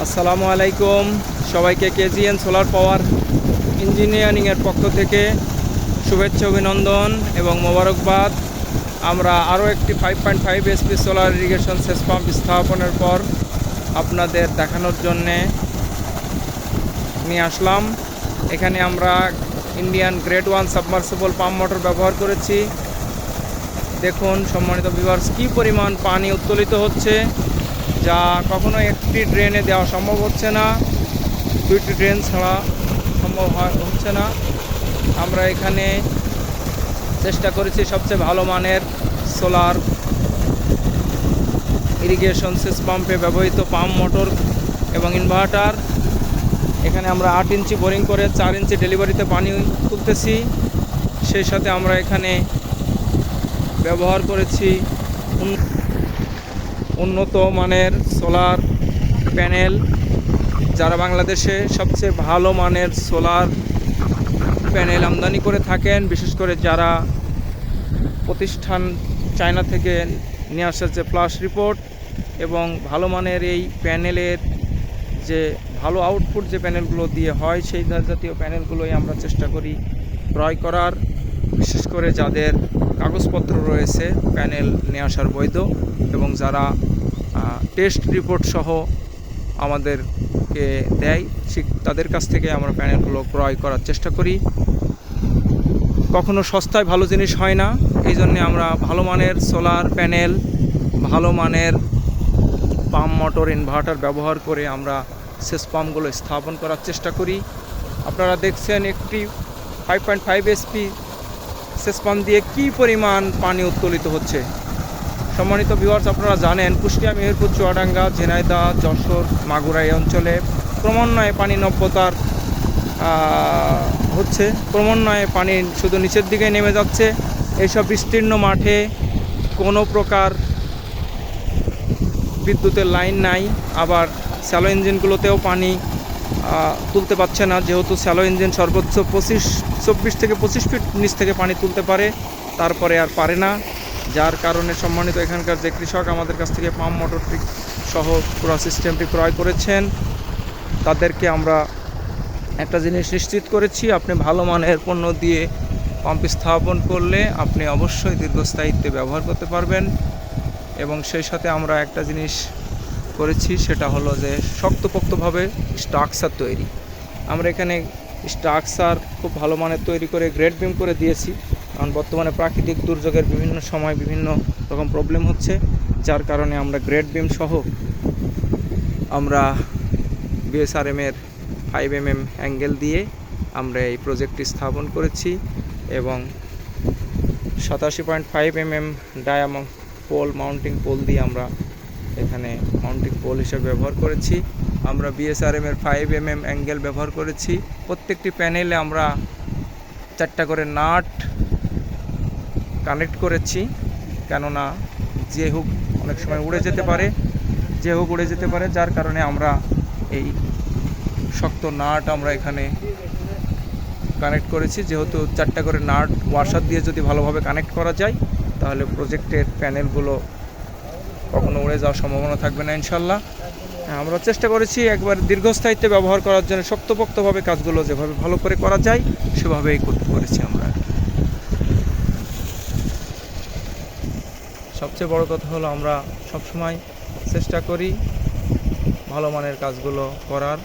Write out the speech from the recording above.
আসসালামু আলাইকুম সবাইকে কেজিএন সোলার পাওয়ার ইঞ্জিনিয়ারিংয়ের পক্ষ থেকে শুভেচ্ছা অভিনন্দন এবং মোবারকবাদ। আমরা আরও একটি 5.5 এসপি সোলার ইরিগেশন সেচ পাম্প স্থাপনের পর আপনাদের দেখানোর জন্যে নিয়ে আসলাম। এখানে আমরা Indian grade 1 submersible pump motor ব্যবহার করেছি। দেখুন সম্মানিত ভিউয়ার্স, কী পরিমাণ পানি উত্তোলিত হচ্ছে, যা কখনো একটি ড্রেনে দেওয়া সম্ভব হচ্ছে না, দুইটি ড্রেন ছাড়া সম্ভব হচ্ছে না। আমরা এখানে চেষ্টা করেছি সবচেয়ে ভালো মানের সোলার ইরিগেশন সেচ পাম্পে ব্যবহৃত পাম্প মোটর এবং ইনভার্টার। এখানে আমরা 8 ইঞ্চি বোরিং করে 4 ইঞ্চি ডেলিভারিতে পানি তুলতেছি। সেই সাথে আমরা এখানে ব্যবহার করেছি উন্নত মানের সোলার প্যানেল। যারা বাংলাদেশে সবচেয়ে ভালো মানের সোলার প্যানেল আমদানি করে থাকেন, বিশেষ করে যারা প্রতিষ্ঠান চায়না থেকে নিয়ে আসা যে ফ্লাশ রিপোর্ট এবং ভালো মানের এই প্যানেলের যে ভালো আউটপুট যে প্যানেলগুলো দিয়ে হয়, সেই জাতীয় প্যানেলগুলোই আমরা চেষ্টা করি ক্রয় করার। বিশেষ করে যাদের কাগজপত্র রয়েছে প্যানেল নিয়ে আসার বৈধ এবং যারা টেস্ট রিপোর্ট সহ আমাদেরকে দেয়, ঠিক তাদের কাছ থেকে আমরা প্যানেলগুলো ক্রয় করার চেষ্টা করি। কখনো সস্তায় ভালো জিনিস হয় না, এই জন্যে আমরা ভালো মানের সোলার প্যানেল, ভালো মানের পাম্প মোটর ইনভার্টার ব্যবহার করে আমরা সেচ পাম্পগুলো স্থাপন করার চেষ্টা করি। আপনারা দেখছেন একটি 5.5 এসপি সেচ পাম্প দিয়ে কী পরিমাণ পানি উত্তোলিত হচ্ছে। সম্মানিত ভিউয়ার্স, আপনারা জানেন কুষ্টিয়া, মেহেরপুর, চুয়াডাঙ্গা, ঝিনাইদহ, যশোর, মাগুরা এই অঞ্চলে ক্রমান্বয়ে পানি নব্যতার হচ্ছে। ক্রমান্বয়ে পানি শুধু নিচের দিকে নেমে যাচ্ছে। এইসব বিস্তীর্ণ মাঠে কোনো প্রকার বিদ্যুতের লাইন নাই, আবার স্যালো ইঞ্জিনগুলোতেও পানি তুলতে পারছে না, যেহেতু স্যালো ইঞ্জিন সর্বোচ্চ 24 থেকে 25 ফিট নিচ থেকে পানি তুলতে পারে, তারপরে আর পারে না। যার কারণে সম্মানিত এখানকার যে কৃষক আমাদের কাছ থেকে পাম্প মোটরটি সহ পুরো সিস্টেমটি ক্রয় করেছেন, তাদেরকে আমরা একটা জিনিস নিশ্চিত করেছি, আপনি ভালো মানের পণ্য দিয়ে পাম্প স্থাপন করলে আপনি অবশ্যই দীর্ঘস্থায়িত্বে ব্যবহার করতে পারবেন। এবং সেই সাথে আমরা একটা জিনিস করেছি, সেটা হলো যে শক্তপোক্তভাবে স্ট্রাকচার তৈরি। আমরা এখানে স্ট্রাকচার খুব ভালো মানের তৈরি করে গ্রেড বিম করে দিয়েছি, কারণ বর্তমানে প্রাকৃতিক দুর্যোগের বিভিন্ন সময় বিভিন্ন রকম প্রবলেম হচ্ছে, যার কারণে আমরা গ্রেড বিম সহ আমরা বিএসআরএমের 5 mm অ্যাঙ্গেল দিয়ে আমরা এই প্রজেক্টটি স্থাপন করেছি এবং 87.5 mm diamond pole, mounting pole দিয়ে আমরা এখানে মাউন্টিং পোল হিসেবে ব্যবহার করেছি। আমরা বিএসআরএমের 5 mm অ্যাঙ্গেল ব্যবহার করেছি। প্রত্যেকটি প্যানেলে আমরা 4টা করে নাট কানেক্ট করেছি, কেননা যে হুক অনেক সময় উড়ে যেতে পারে, যার কারণে আমরা এই শক্ত নাট আমরা এখানে কানেক্ট করেছি। যেহেতু 4টা করে নাট ওয়াশার দিয়ে যদি ভালোভাবে কানেক্ট করা যায়, তাহলে প্রজেক্টের প্যানেলগুলো কখনো উড়ে যাওয়ার সম্ভাবনা থাকবে না ইনশাল্লাহ। আমরা চেষ্টা করেছি একবার দীর্ঘস্থায়িত্বে ব্যবহার করার জন্য শক্তপোক্তভাবে কাজগুলো যেভাবে ভালো করে করা যায় সেভাবেই করেছি আমরা। সবচেয়ে বড় কথা হলো আমরা সবসময় চেষ্টা করি ভালো মানের কাজগুলো করার।